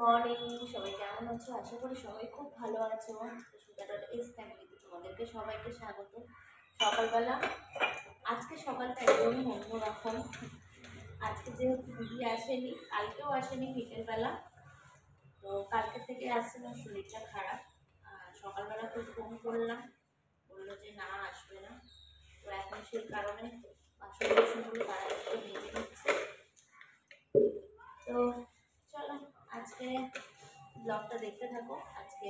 Morning, সবাই কেমন আছো? আশা করি সবাই খুব ভালো আছো। সুগার.এস ফ্যামিলিতে তোমাদেরকে সবাইকে স্বাগত। সকালবেলা আজকে সকালটা একদমই অন্যরকম। আজকে যেহেতু দিদি আসেনি, কালকেও আসেনি বিকেলবেলা, তো কালকে থেকে আসছে না, শরীরটা খারাপ। সকালবেলা তো ফোন করলাম, বললো যে না আসবে না। তো এখন সেই কারণে বাসন বাসনগুলো তারা একটু মেজে নিচ্ছে। তো চলো আজকে ব্লগটা দেখতে থাকো। আজকে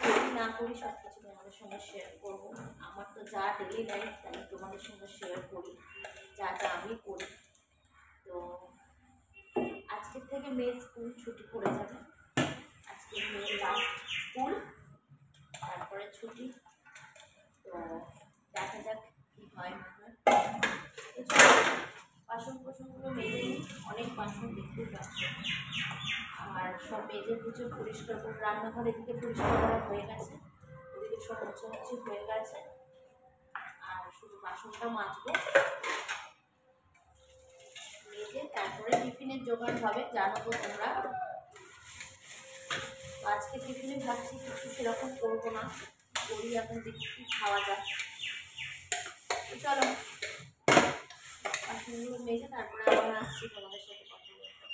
করি না করি সব কিছু তোমাদের সঙ্গে শেয়ার করবো। আমার তো যা ডেলি লাইফ তাই তোমাদের সঙ্গে শেয়ার করি, যা যা আমি করি। তো আজকের থেকে মেয়ের স্কুল ছুটি পড়ে যাবে। আজকে মেয়ের লাস্ট স্কুল, তারপরে ছুটি। তো দেখা যাক কী হয় না হয়। তো চলো বাসন কোসনগুলো মেজে নিই, অনেক বাসন দেখতে পাচ্ছ। আর সব মেজে পুজো পরিষ্কার করে রান্নাঘর এদিকে পরিষ্কার করা হয়ে গেছে, ওদিকে সব মোছামুছি হয়ে গেছে। আর শুধু বাসনটা মাজবো, মেজে তারপরে টিফিনের জোগাড় হবে। জানো তো তোমরা, আজকে টিফিনে ভাবছি কিছু সেরকম করবো না, করি এখন দেখি কি খাওয়া যায়। তো চলো বাসনগুলো মেজে তারপরে আবার আসছি তোমাদের সাথে কথা বলতে।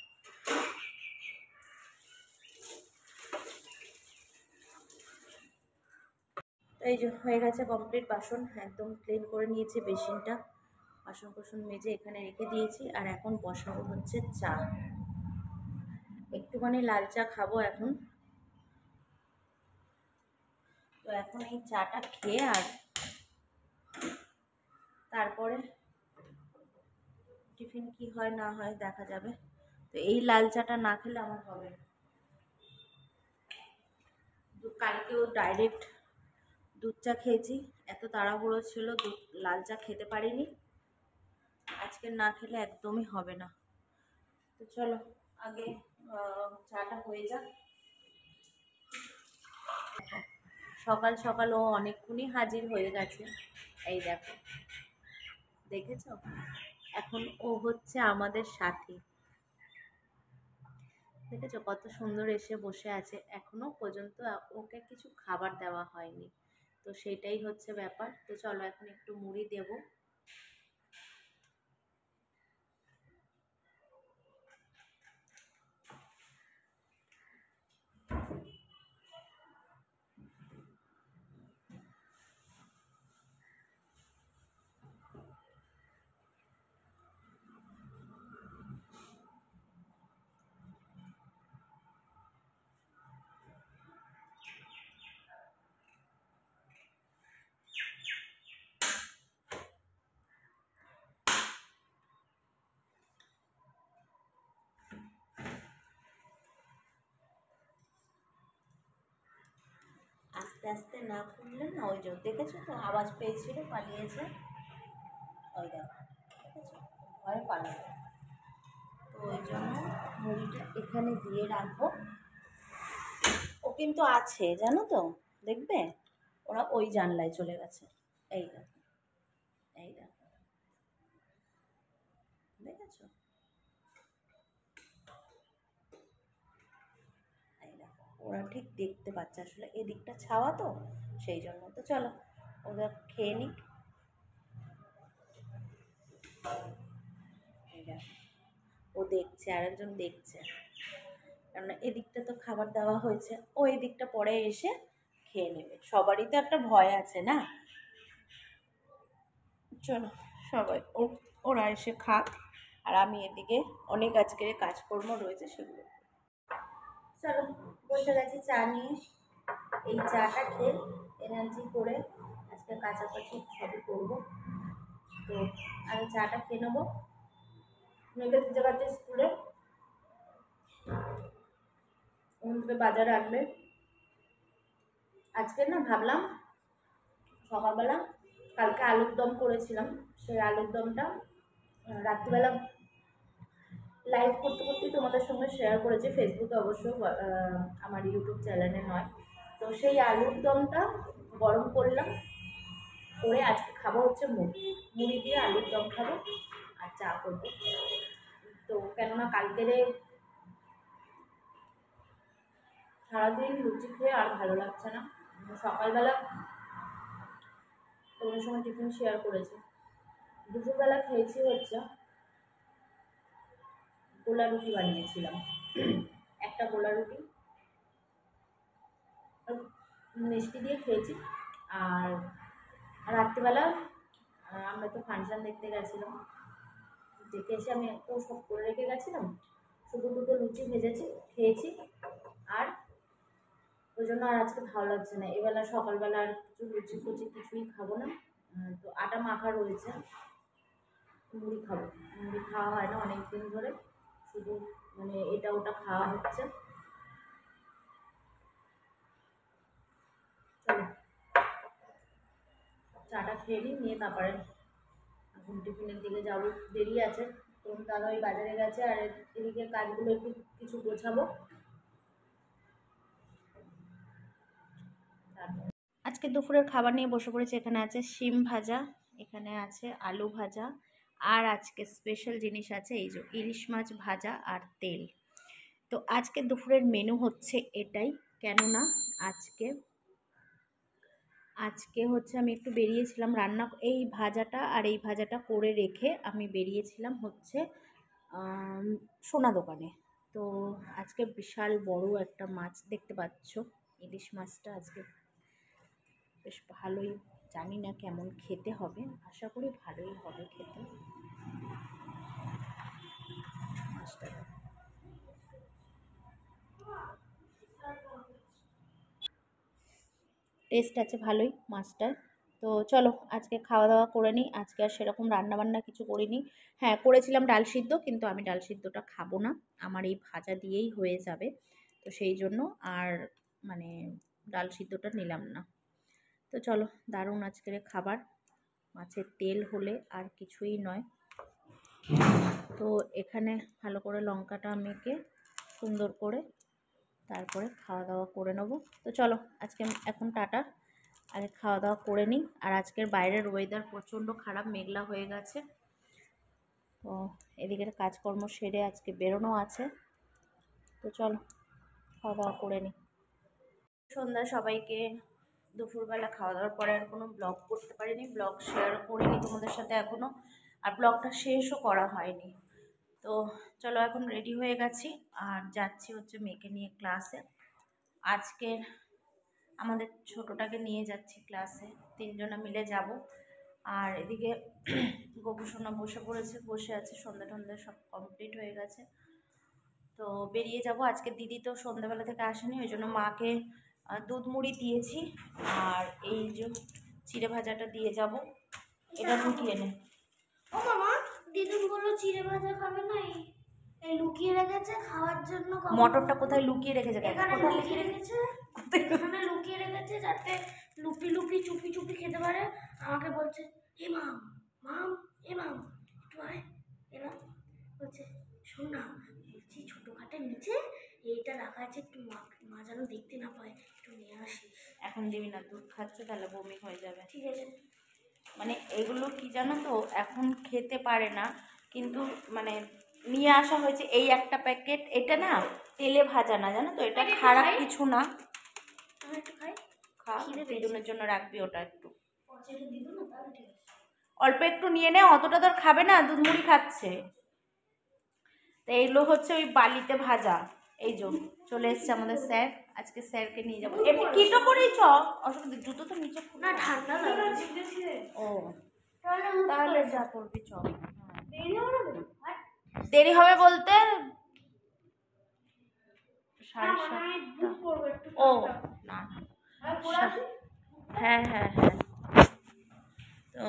এই যে হয়ে গেছে কমপ্লিট, বাসন একদম ক্লিন করে নিয়েছি বেসিনটা, বাসন কোসন মেজে এখানে রেখে দিয়েছি। আর এখন বসাবো হচ্ছে চা, একটুখানি লাল চা খাবো এখন। তো এখন এই চাটা খেয়ে আর তারপরে টিফিন কি হয় না হয় দেখা যাবে। তো এই লাল চাটা না খেলে আমার হবে না। কালকেও ডাইরেক্ট দুধ চা খেয়েছি, এত তাড়াহুড়ো ছিল লাল চা খেতে পারিনি। আজকে না খেলে একদমই হবে না। তো চলো আগে চাটা হয়ে যাক। সকাল সকাল ও অনেকক্ষণই হাজির হয়ে গেছে। এই দেখো, দেখেছ? এখন ও হচ্ছে আমাদের সাথী। দেখেছো কত সুন্দর এসে বসে আছে, এখনো পর্যন্ত ওকে কিছু খাবার দেওয়া হয়নি। তো সেটাই হচ্ছে ব্যাপার। তো চলো এখন একটু মুড়ি দেবো। আস্তে আস্তে না খুললে না, ওই যে দেখেছো তো আওয়াজ পেয়েছিল, পালিয়েছে। ওই দেখো, দেখেছো, ভয়ে পালাবে। তো ওই জন্য মুড়িটা এখানে দিয়ে রাখবো। ও কিন্তু আছে জানো তো, দেখবে ওরা ওই জানলায় চলে গেছে। এই দেখো, এই দেখো, দেখেছো? এই দেখো, ওরা ঠিক দেখতে পাচ্ছে, আসলে এদিকটা ছাওয়া তো সেই জন্য। তো চলো ওরা খেয়ে নিক। এই দেখো, ও দেখছে, আরেকজন দেখছে, কেননা এদিকটা তো খাবার দেওয়া হয়েছে, ও এদিকটা পরে এসে খেয়ে নেবে। সবারই তো একটা ভয় আছে না। চলো সবাই ওরা এসে খাক, আর আমি এদিকে অনেক আজকের কাজকর্ম রয়েছে সেগুলো। চলো বসে গেছি চা নিয়ে। এই চাটা খেয়ে এনার্জি করে আজকে কাছাকাছি সবই করবো। তো আমি চাটা খেয়ে নেবো। মেয়েকে দিতে পারছি স্কুলে, ওখান থেকে বাজারে আনবে। আজকে না ভাবলাম সকালবেলা, কালকে আলুর দম করেছিলাম, সেই আলুর দমটা রাত্রিবেলা লাইভ করতে করতেই তোমাদের সঙ্গে শেয়ার করেছি ফেসবুকে, অবশ্য আমার ইউটিউব চ্যানেলে নয়। তো সেই আলুর দমটা গরম করলাম, করে আজকে খাবো হচ্ছে মুড়ি দিয়ে আলুর দম খাবো আর চা করবো। তো কেননা কালকেরে সারাদিন লুচি খেয়ে আর ভালো লাগছে না। সকালবেলা তোমাদের সঙ্গে টিফিন শেয়ার করেছি, দুপুরবেলা খেয়েছি হচ্ছে গোলা রুটি বানিয়েছিলাম, একটা গোলা রুটি মিষ্টি দিয়ে খেয়েছি। আর রাত্রিবেলা আমরা তো ফাংশন দেখতে গেছিলাম, দেখে এসে আমি এত সব করে রেখে গেছিলাম, শুধু দুটো লুচি ভেজেছি খেয়েছি। আর ওই জন্য আর আজকে ভালো লাগছে না, এবেলা সকালবেলা আর কিছু লুচি ফুচি কিছুই খাবো না। তো আটা মাখা রয়েছে, মুড়ি খাবো। মুড়ি খাওয়া হয় না অনেক দিন ধরে, শুধু মানে এটা ওটা খাওয়া হচ্ছে। চলো চাটা খেয়ে নিই, নিয়ে তারপরে এখন টিফিনের দিকে যাবো, দেরি আছে। তরুণ দাদা ওই বাজারে গেছে, আর এদিকে কাজগুলো একটু কিছু গোছাবো। আজকে দুপুরের খাবার নিয়ে বসে পড়েছে। এখানে আছে শিম ভাজা, এখানে আছে আলু ভাজা, আর আজকে স্পেশাল জিনিস আছে এই যে ইলিশ মাছ ভাজা আর তেল। তো আজকে দুপুরের মেনু হচ্ছে এটাই, কেননা আজকে হচ্ছে আমি একটু বেরিয়েছিলাম রান্না, এই ভাজাটা আর এই ভাজাটা করে রেখে আমি বেরিয়েছিলাম হচ্ছে সোনা দোকানে। তো আজকে বিশাল বড় একটা মাছ দেখতে পাচ্ছ, ইলিশ মাছটা আজকে বেশ ভালোই, জানি না কেমন খেতে হবে, আশা করি ভালোই হবে খেতে মাছটা। টেস্ট আছে ভালোই মাছটার। তো চলো আজকে খাওয়া দাওয়া করে নিই। আজকে আর সেরকম রান্নাবান্না কিছু করিনি। হ্যাঁ করেছিলাম ডাল সিদ্ধ, কিন্তু আমি ডাল সিদ্ধটা খাবো না, আমার এই ভাজা দিয়েই হয়ে যাবে। তো সেই জন্য আর মানে ডাল সিদ্ধটা নিলাম না। তো চলো, দারুণ আজকের খাবার, মাছের তেল হলে আর কিছুই নয়। তো এখানে ভালো করে লঙ্কাটা মেখে সুন্দর করে তারপরে খাওয়া দাওয়া করে নেবো। তো চলো আজকে এখন টাটা, আগে খাওয়া দাওয়া করে নিই। আর আজকের বাইরের ওয়েদার প্রচণ্ড খারাপ, মেঘলা হয়ে গেছে। তো এদিকের কাজকর্ম সেরে আজকে বেরোনো আছে। তো চলো খাওয়া দাওয়া করে নিই। সন্ধ্যা সবাইকে। দুপুরবেলা খাওয়া দাওয়ার পরে আর কোনো ব্লগ করতে পারিনি, ব্লগ শেয়ার করিনি তোমাদের সাথে এখনও, আর ব্লগটা শেষও করা হয়নি। তো চলো এখন রেডি হয়ে গেছি আর যাচ্ছি হচ্ছে মেয়েকে নিয়ে ক্লাসে। আজকে আমাদের ছোটোটাকে নিয়ে যাচ্ছি ক্লাসে, তিনজনা মিলে যাব। আর এদিকে গোপুসোনা বসে আছে, সন্ধ্যা টন্ধা সব কমপ্লিট হয়ে গেছে। তো বেরিয়ে যাব। আজকে দিদি তো সন্ধ্যাবেলা থেকে আসেনি, ওই জন্য মাকে দুধ মুড়ি দিয়েছি, আর এই যে চিড়ে ভাজাটা দিয়ে যাব। এটা লুকিয়ে নে। ও মামা, দিদুন বললো চিড়ে ভাজা খাবে না, এই লুকিয়ে রেখেছে খাওয়ার জন্য। মটরটা কোথায় লুকিয়ে রেখেছে? এখানে লুকিয়ে রেখেছে, এখানে লুকিয়ে রেখেছে যাতে লুপি লুপি চুপি চুপি খেতে পারে। আমাকে বলছে এ মাম, মাম, এ মাম একটু আয়, এলাম। বলছে শোন না, বলছি ছোটো খাটের নিচে এইটা রাখা আছে, একটু মা যেন দেখতে না পায়, একটু নিয়ে আসি। এখন দিবি না, দুধ খাচ্ছে তাহলে বমি হয়ে যাবে। ঠিক আছে। মানে এগুলো কি জানো তো, এখন খেতে পারে না, কিন্তু মানে নিয়ে আসা হয়েছে এই একটা প্যাকেট। এটা না তেলে ভাজা না, জানো তো, এটা খারাপ কিছু না। আমি একটু খাই, খা, দিদুনের জন্য রাখবি ওটা একটু, দিব না তাহলে ঠিক আছে। অল্প একটু নিয়ে নে, অতটা তোর খাবে না, দুধ মুড়ি খাচ্ছে। তো এইগুলো হচ্ছে ওই বালিতে ভাজা। এই যে চলে এসছে আমাদের স্যার, আজকে স্যারকে নিয়ে যাবো। এমনি কিটো করেই চ, অসুবিধা, জুতো তো নিচে না ঠান্ডা লাগছে। ও তাহলে যা করবি চ। দেরি হবে না? দেরি হবে বলতে 7:30। ও না, হ্যাঁ হ্যাঁ হ্যাঁ। তো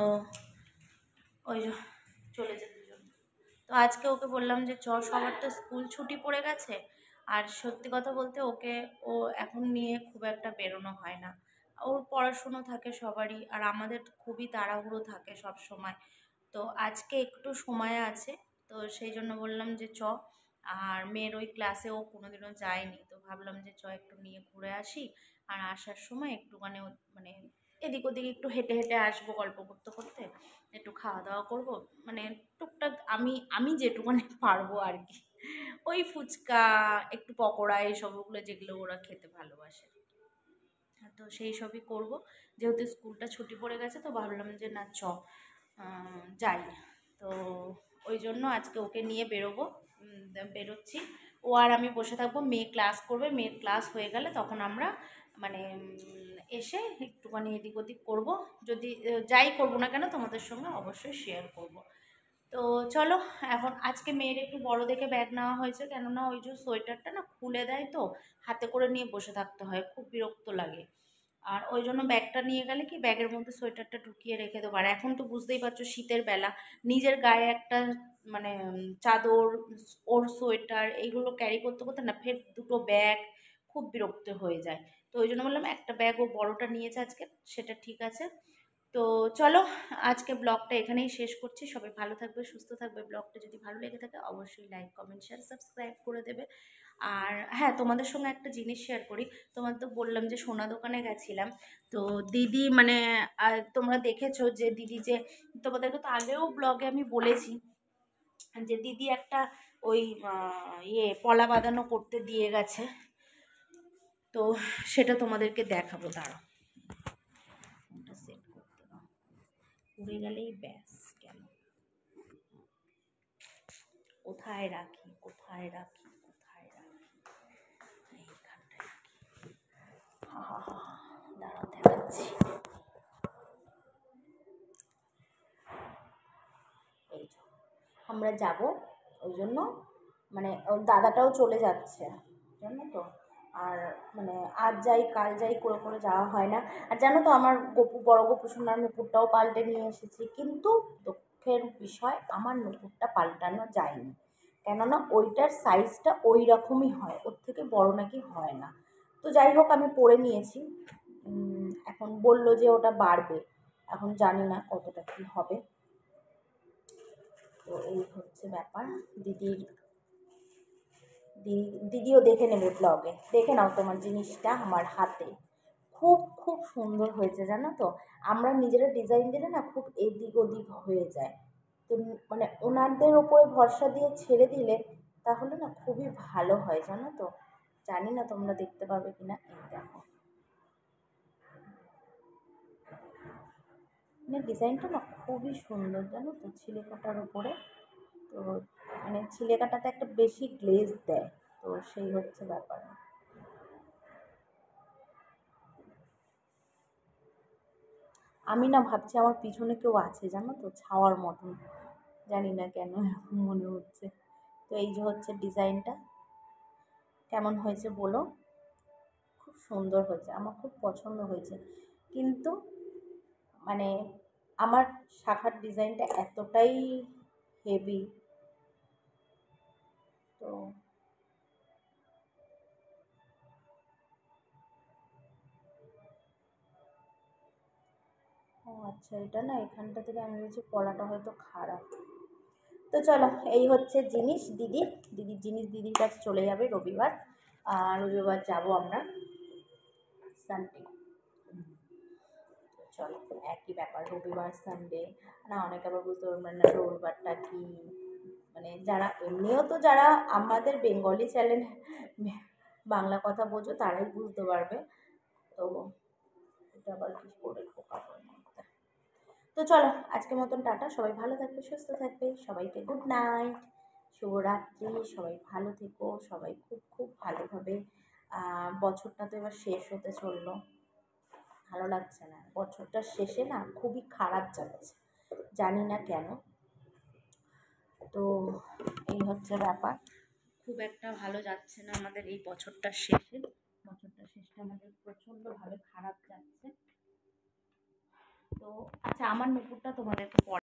ওই চলে যেতে জন্য। তো আজকে ওকে বললাম যে সবার তো স্কুল ছুটি পড়ে গেছে, আর সত্যি কথা বলতে ওকে এখন নিয়ে খুব একটা বেরোনো হয় না, ওর পড়াশুনো থাকে সবারই, আর আমাদের খুবই তাড়াহুড়ো থাকে সব সময়। তো আজকে একটু সময় আছে, তো সেই জন্য বললাম যে আর মেয়ের ওই ক্লাসে ও কোনোদিনও যায়নি, তো ভাবলাম যে একটু নিয়ে ঘুরে আসি, আর আসার সময় একটুখানি মানে এদিক ওদিক একটু হেঁটে হেঁটে আসবো, গল্প করতে করতে একটু খাওয়া দাওয়া করব, মানে টুকটাক আমি যেটুকুনি পারবো আর কি, ওই ফুচকা একটু পকোড়া এইসবগুলো যেগুলো ওরা খেতে ভালোবাসে। তো সেই সবই করব, যেহেতু স্কুলটা ছুটি পড়ে গেছে তো ভাবলাম যে না যাই। তো ওই জন্য আজকে ওকে নিয়ে বেরোবো, বেরোচ্ছি। ও আর আমি বসে থাকবো, মেয়ে ক্লাস করবে, মেয়ের ক্লাস হয়ে গেলে তখন আমরা মানে এসে একটুখানি এদিক ওদিক করবো, যদি যাই করবো না কেন তোমাদের সঙ্গে অবশ্যই শেয়ার করব। তো চলো, এখন আজকে মেয়ের একটু বড় দেখে ব্যাগ নেওয়া হয়েছে, কেননা ওই যে সোয়েটারটা না খুলে দেয়, তো হাতে করে নিয়ে বসে থাকতে হয়, খুব বিরক্ত লাগে। আর ওই জন্য ব্যাগটা নিয়ে গেলে কি ব্যাগের মধ্যে সোয়েটারটা ঢুকিয়ে রেখে দেবো। আর এখন তো বুঝতেই পারছো শীতের বেলা, নিজের গায়ে একটা মানে চাদর, ওর সোয়েটার এইগুলো ক্যারি করতে করতে না ফের দুটো ব্যাগ, খুব বিরক্ত হয়ে যায়। তো ওই জন্য বললাম একটা ব্যাগ ও বড়টা নিয়েছে আজকে, সেটা ঠিক আছে। তো চলো, আজকে ব্লগটা এখানেই শেষ করছি। সবাই ভালো থাকবে, সুস্থ থাকবে। ব্লগটা যদি ভালো লেগে থাকে অবশ্যই লাইক কমেন্ট শেয়ার সাবস্ক্রাইব করে দেবে। আর হ্যাঁ, তোমাদের সঙ্গে একটা জিনিস শেয়ার করি। তোমার তো বললাম যে সোনা দোকানে গেছিলাম, তো দিদি মানে তোমরা দেখেছো যে দিদি যে, তোমাদেরকে তো আগেও ব্লগে আমি বলেছি যে দিদি একটা ওই পলা বাঁধানো করতে দিয়ে গেছে, তো সেটা তোমাদেরকে দেখাবো, দাঁড়াও ফোনটা সেট করতে দাও, উড়ে গেলেই ব্যাস কেন, কোথায় রাখি কোথায় রাখি কোথায় রাখি, এইখানটায় রাখি। দাঁড়াও দেখাচ্ছি, এই যে আমরা যাব, ওই জন্য মানে ওর দাদাটাও চলে যাচ্ছে, জানো তো। আর মানে আজ যাই কাল যাই করে করে যাওয়া হয় না। আর জানো তো আমার বড় গপু সোনার নুপুরটাও পাল্টে নিয়ে এসেছি, কিন্তু দুঃখের বিষয় আমার নুপুরটা পাল্টানো যায়নি, কেননা ওইটার সাইজটা ওই রকমই হয়, ওর থেকে বড় নাকি হয় না। তো যাই হোক আমি পরে নিয়েছি, এখন বলল যে ওটা বাড়বে, এখন জানি না কতটা কী হবে। তো এই হচ্ছে ব্যাপার। দিদিও দেখে নেবে ব্লগে, দেখে নাও তোমার জিনিসটা আমার হাতে, খুব খুব সুন্দর হয়েছে জানো তো। আমরা নিজেরা ডিজাইন দিলে না খুব এদিক ওদিক হয়ে যায়, তো মানে ওনাদের ওপরে ভরসা দিয়ে ছেড়ে দিলে তাহলে না খুবই ভালো হয় জানো তো। জানি না তোমরা দেখতে পাবে কিনা, এই দেখো মানে ডিজাইনটা না খুবই সুন্দর জানো তো, ছিলেকাটার উপরে। তো মানে ছিলেকাটাতে একটা বেশি গ্লেজ দেয়, তো সেই হচ্ছে ব্যাপার। আমি না ভাবছি আমার পিছনে কেউ আছে জানো তো, ছাওয়ার মতন, জানি না কেন এরকম মনে হচ্ছে। তো এই যে হচ্ছে ডিজাইনটা, কেমন হয়েছে বলো। খুব সুন্দর হয়েছে, আমার খুব পছন্দ হয়েছে, কিন্তু মানে আমার শাখার ডিজাইনটা এতটাই হেভি, তো ও আচ্ছা, এটা না এখানটা থেকে আমি ভেবেছি পলাটা হয়তো খারাপ। তো চলো, এই হচ্ছে জিনিস দিদির জিনিস দিদির কাছে চলে যাবে রবিবার, আর রবিবার যাবো আমরা সানডে। চলো, একই ব্যাপার, রবিবার সানডে না, অনেকে আবার বুঝতে পারবেন না রবিবারটা কি, মানে যারা এমনিও তো যারা আমাদের বেঙ্গলি চ্যানেল বাংলা কথা বোঝো তারাই বুঝতে পারবে। তো এটা আবার কি করে কাপড় মধ্যে। তো চলো, আজকের মতন টাটা, সবাই ভালো থাকবে সুস্থ থাকবে, সবাইকে গুড নাইট, শুভরাত্রি, সবাই ভালো থেকো, সবাই খুব খুব ভালোভাবে। বছরটা তো এবার শেষ হতে চললো, ভালো লাগছে না, বছরটার শেষে না খুবই খারাপ যাচ্ছে, জানি না কেন। তো এই হচ্ছে ব্যাপার, খুব একটা ভালো যাচ্ছে না আমাদের এই বছরটার শেষে, বছরটার শেষটা আমাদের প্রচণ্ডভাবে খারাপ যাচ্ছে। তো আচ্ছা, আমার নুপুরটা তোমাদেরকে